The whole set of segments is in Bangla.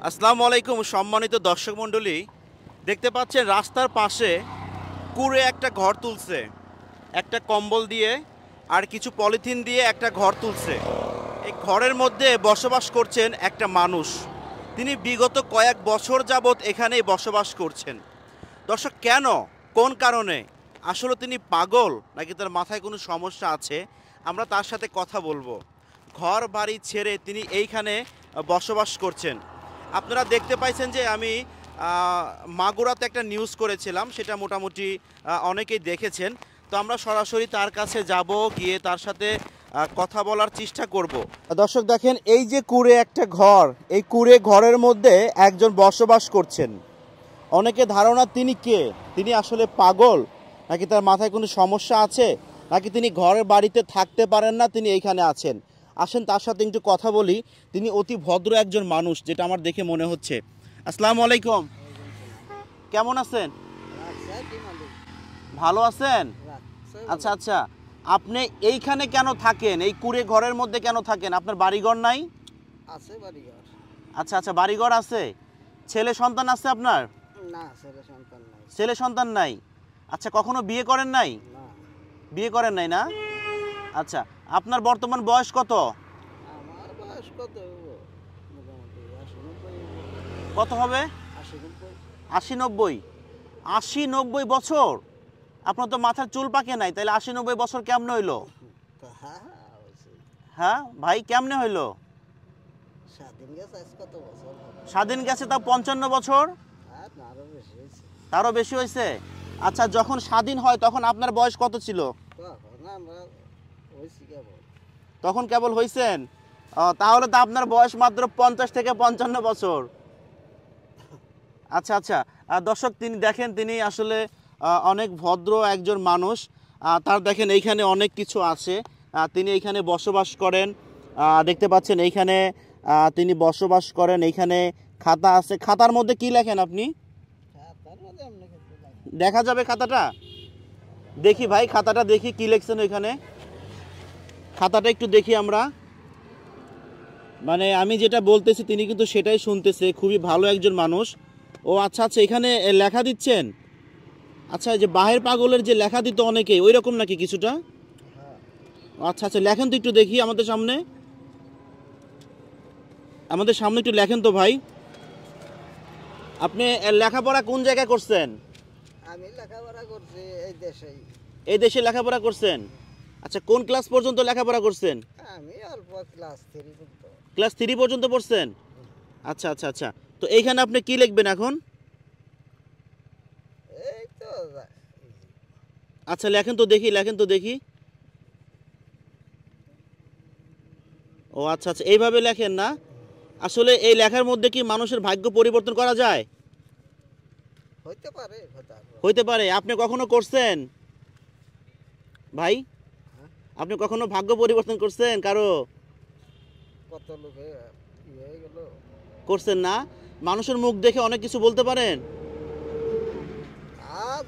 আসসালামু আলাইকুম সম্মানিত দর্শক মণ্ডলী, দেখতে পাচ্ছেন রাস্তার পাশে কুড়ে একটা ঘর তুলছে। একটা কম্বল দিয়ে আর কিছু পলিথিন দিয়ে একটা ঘর তুলছে। এই ঘরের মধ্যে বসবাস করছেন একটা মানুষ। তিনি বিগত কয়েক বছর যাবৎ এখানেই বসবাস করছেন। দর্শক, কেন, কোন কারণে, আসলে তিনি পাগল নাকি তার মাথায় কোনো সমস্যা আছে, আমরা তার সাথে কথা বলবো। ঘর বাড়ি ছেড়ে তিনি এইখানে বসবাস করছেন। আপনারা দেখতে পাইছেন যে আমি মাগুরাতে একটা নিউজ করেছিলাম, সেটা মোটামুটি অনেকেই দেখেছেন। তো আমরা সরাসরি তার কাছে যাব, গিয়ে তার সাথে কথা বলার চেষ্টা করব। দর্শক দেখেন, এই যে কুড়ে একটা ঘর, এই কুড়ে ঘরের মধ্যে একজন বসবাস করছেন। অনেকে ধারণা তিনি কে, তিনি আসলে পাগল নাকি তার মাথায় কোনো সমস্যা আছে, নাকি তিনি ঘরের বাড়িতে থাকতে পারেন না, তিনি এইখানে আছেন। আসেন তার সাথে একটু কথা বলি। তিনি অতি ভদ্র একজন মানুষ, যেটা আমার দেখে মনে হচ্ছে। আসসালামু আলাইকুম, কেমন আছেন? ভালো আছেন? আচ্ছা আচ্ছা, আপনি এইখানে কেন থাকেন? এই কুড়ে ঘরের মধ্যে কেন থাকেন? আপনার বাড়িঘর নাই? আছে বাড়িঘর। আচ্ছা আচ্ছা, বাড়িঘর আছে। ছেলে সন্তান আছে আপনার? না, ছেলে সন্তান নাই। ছেলে সন্তান নাই। আচ্ছা, কখনো বিয়ে করেন নাই? না। বিয়ে করেন নাই না? আচ্ছা, আপনার বর্তমান বয়স কত? আমার বয়স কত হইব? মোটামুটি 80-90 হইব। কত হবে? 80-90। 80-90? 80-90 বছর? আপনার তো মাথার চুল পাকে নাই, তাহলে 80-90 বছর কেমনে হইলো? হ্যাঁ, হইছে। হ্যাঁ ভাই, কেমনে হইলো? স্বাধীন গেছে আজ কত বছর হবে? স্বাধীন গেছে তাও 55 বছর? আর না, আরো বেশি হয়েছে। তারও বেশি হয়েছে? আচ্ছা, যখন স্বাধীন হয় তখন আপনার বয়স কত ছিল? তখন আমরা হয়েছি কেবল। তখন কেবল হয়েছেন? তাহলে তো আপনার বয়স মাত্র 50 থেকে 55 বছর। আচ্ছা আচ্ছা, দর্শক তিনি দেখেন, তিনি আসলে অনেক ভদ্র একজন মানুষ। তার দেখেন এইখানে অনেক কিছু আছে। তিনি এইখানে বসবাস করেন, দেখতে পাচ্ছেন এইখানে তিনি বসবাস করেন। এইখানে খাতা আছে। খাতার মধ্যে কি লেখেন আপনি? তার মধ্যে এমনি কিছু নাই। দেখা যাবে খাতাটা? দেখি ভাই, খাতাটা দেখি কি লিখছেন ওইখানে। খাতাটা একটু দেখি আমরা। মানে আমি যেটা বলতেছি তিনি কিন্তু সেটাই শুনতেছে। খুবই ভালো একজন মানুষ। ও আচ্ছা আচ্ছা, এখানে লেখা দিচ্ছেন। আচ্ছা, এই যে বাহের পাগলের যে লেখা দিত অনেকেই, ওই রকম নাকি কিছুটা? হ্যাঁ। আচ্ছা আচ্ছা, লেখেন তো একটু দেখি আমাদের সামনে। আমাদের সামনে একটু লেখেন তো ভাই। আপনি লেখাপড়া কোন জায়গায় করছেন? আমি লেখাপড়া করছি এই দেশেই। এই দেশে লেখাপড়া করছেন? আচ্ছা, কোন ক্লাস পর্যন্ত লেখাপড়া করছেন? আমি অল্প ক্লাস 3 পর্যন্ত। ক্লাস 3 পর্যন্ত পড়ছেন? আচ্ছা আচ্ছা আচ্ছা, তো এইখানে আপনি কি লিখবেন এখন? এই তো আচ্ছা, লেখেন তো দেখি, লেখেন তো দেখি। ও আচ্ছা আচ্ছা, এইভাবে লেখেন না? আসলে এই লেখার মধ্যে কি মানুষের ভাগ্য পরিবর্তন করা যায়? হইতে পারে, হইতে পারে। আপনি কখনো করছেন ভাই? আপনি কখনো ভাগ্য পরিবর্তন করছেন কারো? কত লোকে হয়ে গেল। করছেন না? মানুষের মুখ দেখে অনেক কিছু বলতে পারেন?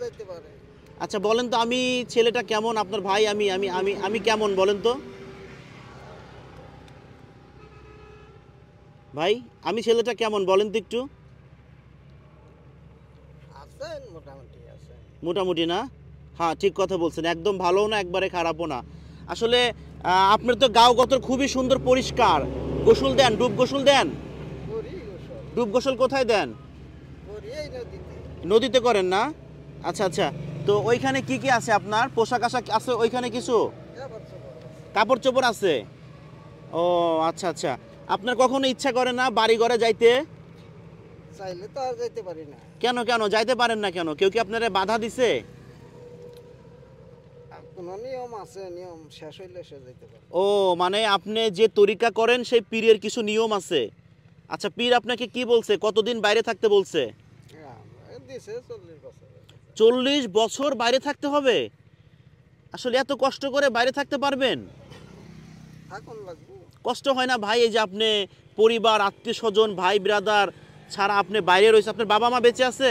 যেতে পারে। আচ্ছা বলেন তো, আমি ছেলেটা কেমন, আপনার ভাই আমি আমি আমি আমি কেমন বলেন তো ভাই, আমি ছেলেটা কেমন বলেন তো একটু। আছেন, মোটামুটি আছেন। মোটামুটি না? হ্যাঁ, ঠিক কথা বলছেন। একদম ভালোও না, একবারে খারাপও না। আসলে আপনার তো গাঁও গতর খুবই সুন্দর, পরিষ্কার। গোসল দেন? ডুব গোসল দেন? করি গোসল। ডুব গোসল কোথায় দেন? করি এই নদীতে। নদীতে করেন না? আচ্ছা আচ্ছা, তো ওইখানে কি কি আছে আপনার? পোশাক আশাক আছে ওইখানে কিছু? কাপড় চোপড় আছে? ও আচ্ছা আচ্ছা, আপনার কখনো ইচ্ছা করে না বাড়ি ঘরে যাইতে? চাইলে তো আর যাইতে পারি না। কেন কেন যাইতে পারেন না কেন? কেউ কি আপনারে বাধা দিছে? কোনো নিয়ম আছে, নিয়ম শেষ হইলে সে যাইতে পারে। ও মানে আপনি যে তরিকা করেন সেই পীরের কিছু নিয়ম আছে। আচ্ছা, পীর আপনাকে কি বলছে, কতদিন বাইরে থাকতে বলছে? দিছে 40 বছর। 40 বছর বাইরে থাকতে হবে? আসলে এত কষ্ট করে বাইরে থাকতে পারবেন? থাকুন লাগবে। কষ্ট হয় না ভাই? এই যে আপনি পরিবার, আত্মীয় স্বজন, ভাই ব্রাদার ছাড়া আপনি বাইরে রয়েছে। আপনার বাবা মা বেঁচে আছে?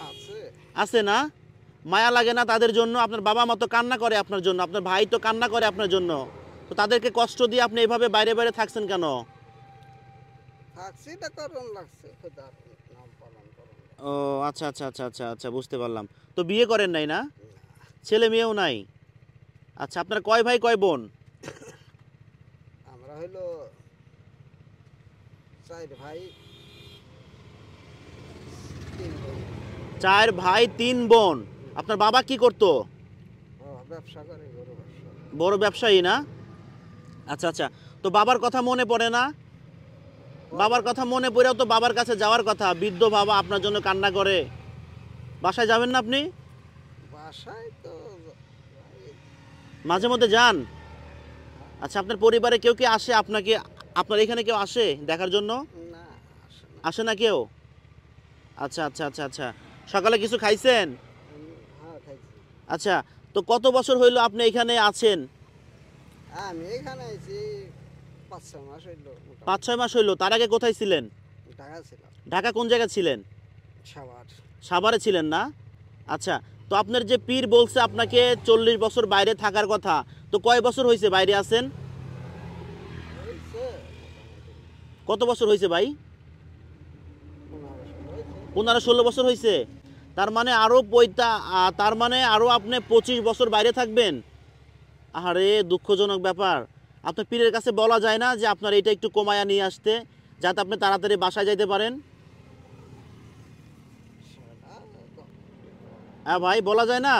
আছে। আছে না? মায়া লাগে না তাদের জন্য? আপনার বাবা মা তো কান্না করে আপনার জন্য, আপনার ভাই তো কান্না করে আপনার জন্য। তো তাদেরকে কষ্ট দিয়ে আপনি এইভাবে বাইরে বাইরে থাকছেন কেন? থাকছি এটা করুন লাগছে খোদার নাম পালন করুন ও আচ্ছা আচ্ছা আচ্ছা আচ্ছা আচ্ছা বুঝতে পারলাম। তো বিয়ে করেন নাই না? ছেলে মেয়েও নাই? আচ্ছা আপনার কয় ভাই কয় বোন? আমরা হইলো 4 ভাই 3 বোন। 4 ভাই 3 বোন। আপনার বাবা কি করতো? ব্যবসা করে গরু ব্যবসা। বড় ব্যবসায়ী না? আচ্ছা আচ্ছা। তো বাবার কথা মনে পড়ে না? বাবার কথা মনে পড়েও তো বাবার কাছে যাওয়ার কথা। বৃদ্ধ বাবা আপনার জন্য কান্না করে। বাসায় যাবেন না আপনি? বাসায় তো মাঝে মধ্যে যান? আচ্ছা আপনার পরিবারে কেউ কি আসে আপনাকে, আপনার এখানে কেউ আসে দেখার জন্য? না আসে না। আসে না কেউ? আচ্ছা আচ্ছা আচ্ছা আচ্ছা। সকালে কিছু খাইছেন? হ্যাঁ খাইছি। আচ্ছা তো কত বছর হইলো আপনি এখানে আছেন? আমি এখানে আইছি 5-6 মাস হইলো। 5-6 মাস হইলো। তার আগে কোথায় ছিলেন? ঢাকা ছিলাম। ঢাকা কোন জায়গায় ছিলেন? সাভার। সাভারে ছিলেন না? আচ্ছা তো আপনার যে পীর বলছে আপনাকে 40 বছর বাইরে থাকার কথা, তো কয় বছর হয়েছে বাইরে আছেন? হইছে কত বছর হয়েছে ভাই? 15 15-16 বছর হয়েছে। তার মানে আরো তার মানে আরো আপনি 25 বছর বাইরে থাকবেন। আরে দুঃখজনক ব্যাপার। আপনার পীরের কাছে বলা যায় না যে আপনার এটা একটু কমায়া নিয়ে আসতে, যাতে আপনি তাড়াতাড়ি বাসায় যাইতে পারেন? হ্যাঁ ভাই বলা যায় না?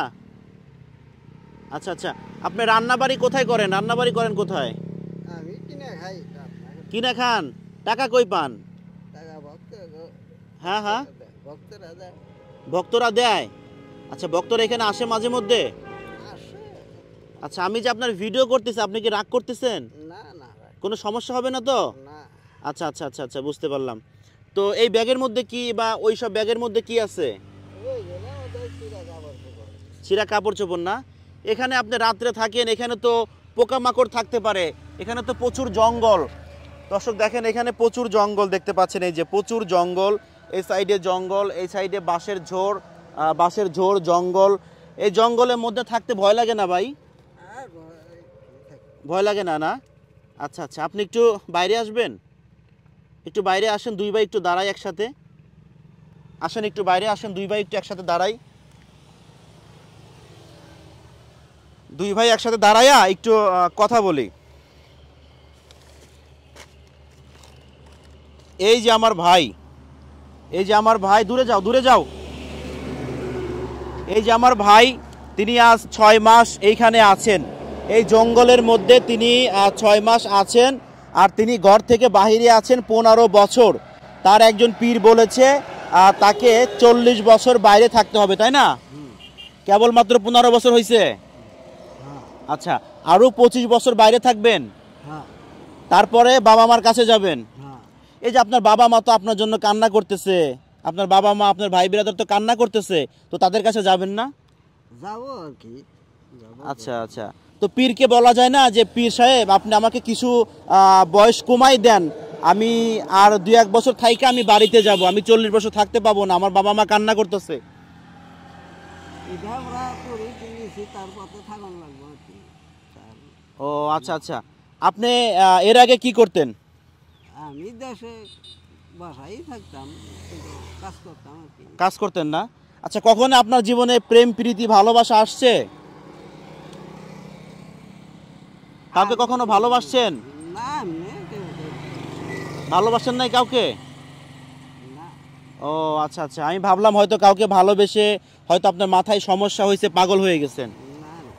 আচ্ছা আচ্ছা। আপনি রান্নাবাড়ি কোথায় করেন? রান্নাবাড়ি করেন কোথায়? আমি কিনে খাই। কিনে খান? টাকা কই পান? টাকা ভক্ত হ্যাঁ হ্যাঁ ভক্তরা দেয়। ভক্তরা দেয়? আচ্ছা ভক্তরা এখানে আসে মাঝে মধ্যে? আসে। আচ্ছা আমি যে আপনার ভিডিও করতেছি, আপনি কি রাগ করতেছেন? না না কোনো সমস্যা হবে না তো? না। আচ্ছা আচ্ছা আচ্ছা আচ্ছা বুঝতে পারলাম। তো এই ব্যাগের মধ্যে কি, বা ওই সব ব্যাগের মধ্যে কি আছে? ওইগুলো ওদের চিরা কাপড় চোপড়। ছিঁড়া কাপড় চোপড় না? এখানে আপনি রাত্রে থাকেন, এখানে তো পোকামাকড় থাকতে পারে, এখানে তো প্রচুর জঙ্গল। দর্শক দেখেন এখানে প্রচুর জঙ্গল দেখতে পাচ্ছেন, এই যে প্রচুর জঙ্গল, এই সাইডে জঙ্গল, এই সাইডে বাঁশের ঝোড় জঙ্গল। এই জঙ্গলের মধ্যে থাকতে ভয় লাগে না ভাই? আর কি থাকে। ভয় লাগে না না? আচ্ছা আচ্ছা আপনি একটু বাইরে আসবেন, একটু বাইরে আসেন, দুই ভাই একটু দাঁড়াই একসাথে। আসেন একটু বাইরে আসেন, দুই ভাই একটু একসাথে দাঁড়াই। দুই ভাই একসাথে দাঁড়াইয়া একটু কথা বলি। এই যে আমার ভাই, এই যে আমার ভাই, দূরে যাও দূরে যাও। এই যে আমার ভাই, তিনি আজ 6 মাস এইখানে আছেন, এই জঙ্গলের মধ্যে তিনি 6 মাস আছেন। আর তিনি ঘর থেকে বাহিরে আছেন 15 বছর। তার একজন পীর বলেছে তাকে 40 বছর বাইরে থাকতে হবে, তাই না? কেবলমাত্র 15 বছর হয়েছে? হ্যাঁ আচ্ছা আরও 25 বছর বাইরে থাকবেন, হ্যাঁ তারপরে বাবা মার কাছে যাবেন। হ্যাঁ। এই যে আপনার বাবা মা তো আপনার জন্য কান্না করতেছে, আপনার বাবা মা আপনার ভাই বিরাদর তো কান্না করতেছে, তো তাদের কাছে যাবেন না? যাবো আর কি যাবো। আচ্ছা আচ্ছা। তো পীরকে বলা যায় না যে পীর সাহেব আপনি আমাকে কিছু বয়স কমাই দেন, আমি আর 2-1 বছর থাইকে আমি বাড়িতে যাব, আমি 40 বছর থাকতে পাবো না, আমার বাবা মা কান্না করতেছে। এটা আমরা করি কিনেছি তার পথে থাকুন লাগবো আর কি। ও আচ্ছা আচ্ছা। আপনি এর আগে কি করতেন? আমি দেশে বাসায় থাকতাম, কিন্তু কাজ করতাম আর কি। কাজ করতেন না? আচ্ছা কখনো আপনার জীবনে প্রেম প্রীতি ভালোবাসা আসছে? কাউকে কখনো ভালোবাসছেন? না এমনি ভালোবাসেন নাই কাউকে? না। ও আচ্ছা আচ্ছা, আমি ভাবলাম হয়তো কাউকে ভালোবেসে হয়তো আপনার মাথায় সমস্যা হয়েছে, পাগল হয়ে গেছেন। না না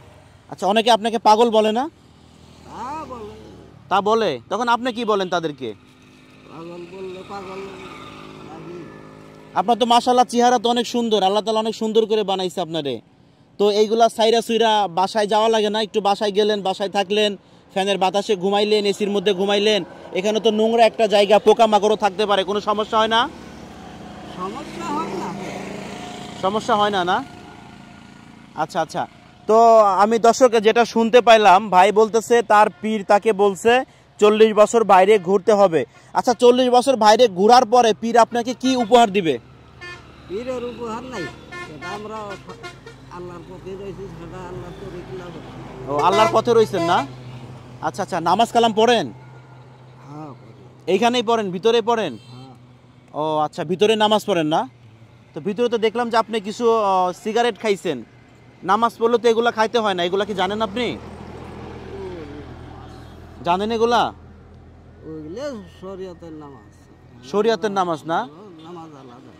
আচ্ছা অনেকে আপনাকে পাগল বলে না? তা বলে। তা বলে, তখন আপনি কি বলেন তাদেরকে? পাগল বললে পাগল লাগি। আপনার তো মাশাআল্লাহ চেহারা তো অনেক সুন্দর, আল্লাহ তাআলা অনেক সুন্দর করে বানাইছে আপনারে। তো এইগুলা সাইরা সুইরা বাসায় যাওয়া লাগে না? একটু বাসায় গেলেন, বাসায় থাকলেন, ফ্যানের বাতাসে ঘুমাইলেন, এসির মধ্যে ঘুমাইলেন, এখানে তো নোংরা একটা জায়গা, পোকামাকড়ও থাকতে পারে, কোনো সমস্যা হয় না? সমস্যা হয় না। সমস্যা হয় না না? আচ্ছা আচ্ছা। তো আমি দর্শক যেটা শুনতে পাইলাম, ভাই বলতেছে তার পীর তাকে বলছে 40 বছর বাইরে ঘুরতে হবে। আচ্ছা 40 বছর বাইরে ঘোরার পরে পীর আপনাকে কি উপহার দিবে? পীরের উপহার নাই, সেটা আমরা আল্লাহর পথে রয়েছি, সেটা আল্লাহ তরিক লাভ। ও আল্লাহর পথে রয়েছেন না? আচ্ছা আচ্ছা। নামাজ কালাম পড়েন? হ্যাঁ এইখানেই পড়েন, ভিতরে পড়েন? হ্যাঁ। ও আচ্ছা, ভিতরে নামাজ পড়েন না? তো ভিতরে তো দেখলাম যে আপনি কিছু সিগারেট খাইছেন। নামাজ পড়লে তো এগুলা খাইতে হয় না, এগুলা কি জানেন আপনি? জানেন এগুলা? ওইগুলো শরীয়তের নামাজ। শরীয়তের নামাজ না? নামাজ আলাদা।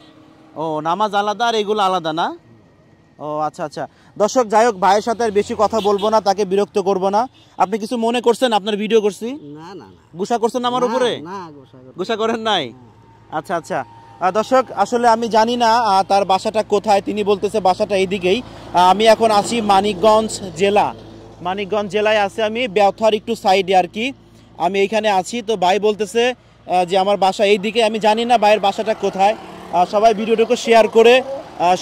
ও নামাজ আলাদা আর এগুলো আলাদা না? ও আচ্ছা আচ্ছা। দর্শক যাই হোক, ভাইয়ের সাথে আর বেশি কথা বলবো না, তাকে বিরক্ত করব না। আপনি কিছু মনে করছেন? আপনার ভিডিও করছি, না না না, গুসা করছেন আমার উপরে? না গোসা করে। গুসা করেন নাই? আচ্ছা আচ্ছা। দর্শক আসলে আমি জানি না তার বাসাটা কোথায়, তিনি বলতেছে বাসাটা এইদিকেই। আমি এখন আছি মানিকগঞ্জ জেলা, মানিকগঞ্জ জেলায় আছে আমি, ব্যথার একটু সাইডে আর কি আমি এইখানে আছি। তো ভাই বলতেছে যে আমার বাসা এইদিকে। আমি জানি না ভাইয়ের বাসাটা কোথায়। সবাই ভিডিওটাকে শেয়ার করে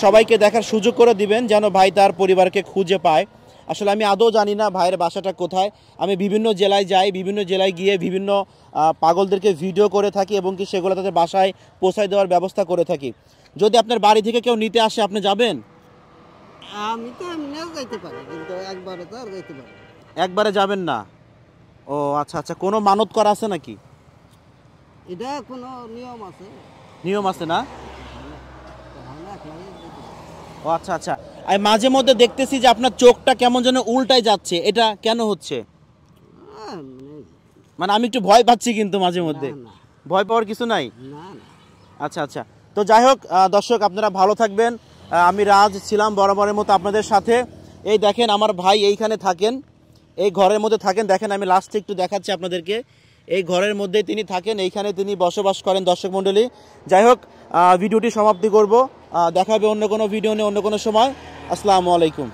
সবাইকে দেখার সুযোগ করে দিবেন, যেন ভাই তার পরিবারকে খুঁজে পায়। আসলে আমি আদৌ জানি না ভাইয়ের বাসাটা কোথায়। আমি বিভিন্ন জেলায় যাই, বিভিন্ন জেলায় গিয়ে বিভিন্ন পাগলদেরকে ভিডিও করে থাকি এবং কি সেগুলো তাদের বাসায় পৌঁছায় দেওয়ার ব্যবস্থা করে থাকি। যদি আপনার বাড়ি থেকে কেউ নিতে আসে, আপনি যাবেন? আমি তো এমনিও যাইতে পারি, কিন্তু একবারে তো আর যাইতে পারি না। একবারে যাবেন না? ও আচ্ছা আচ্ছা। কোনো মানত করা আছে নাকি? এটা কোনো নিয়ম আছে? নিয়ম আছে না? তাহলে একলাই যেতে পারি। ও আচ্ছা আচ্ছা। আমি মাঝে মধ্যে দেখতেছি যে আপনার চোখটা কেমন যেন উল্টায় যাচ্ছে, এটা কেন হচ্ছে? মানে আমি একটু ভয় পাচ্ছি কিন্তু মাঝে মধ্যে। না, না, ভয় পাওয়ার কিছু নাই? না, না। আচ্ছা আচ্ছা। তো যাই হোক দর্শক, আপনারা ভালো থাকবেন। আমি রাজ ছিলাম বরাবরের মতো আপনাদের সাথে। এই দেখেন আমার ভাই এইখানে থাকেন, এই ঘরের মধ্যে থাকেন। দেখেন আমি লাস্টে একটু দেখাচ্ছি আপনাদেরকে, এই ঘরের মধ্যেই তিনি থাকেন, এইখানে তিনি বসবাস করেন। দর্শক মণ্ডলী, যাই হোক ভিডিওটি সমাপ্তি করব। দেখা হবে অন্য কোনো ভিডিও নিয়ে অন্য কোনো সময়। আসসালামু আলাইকুম।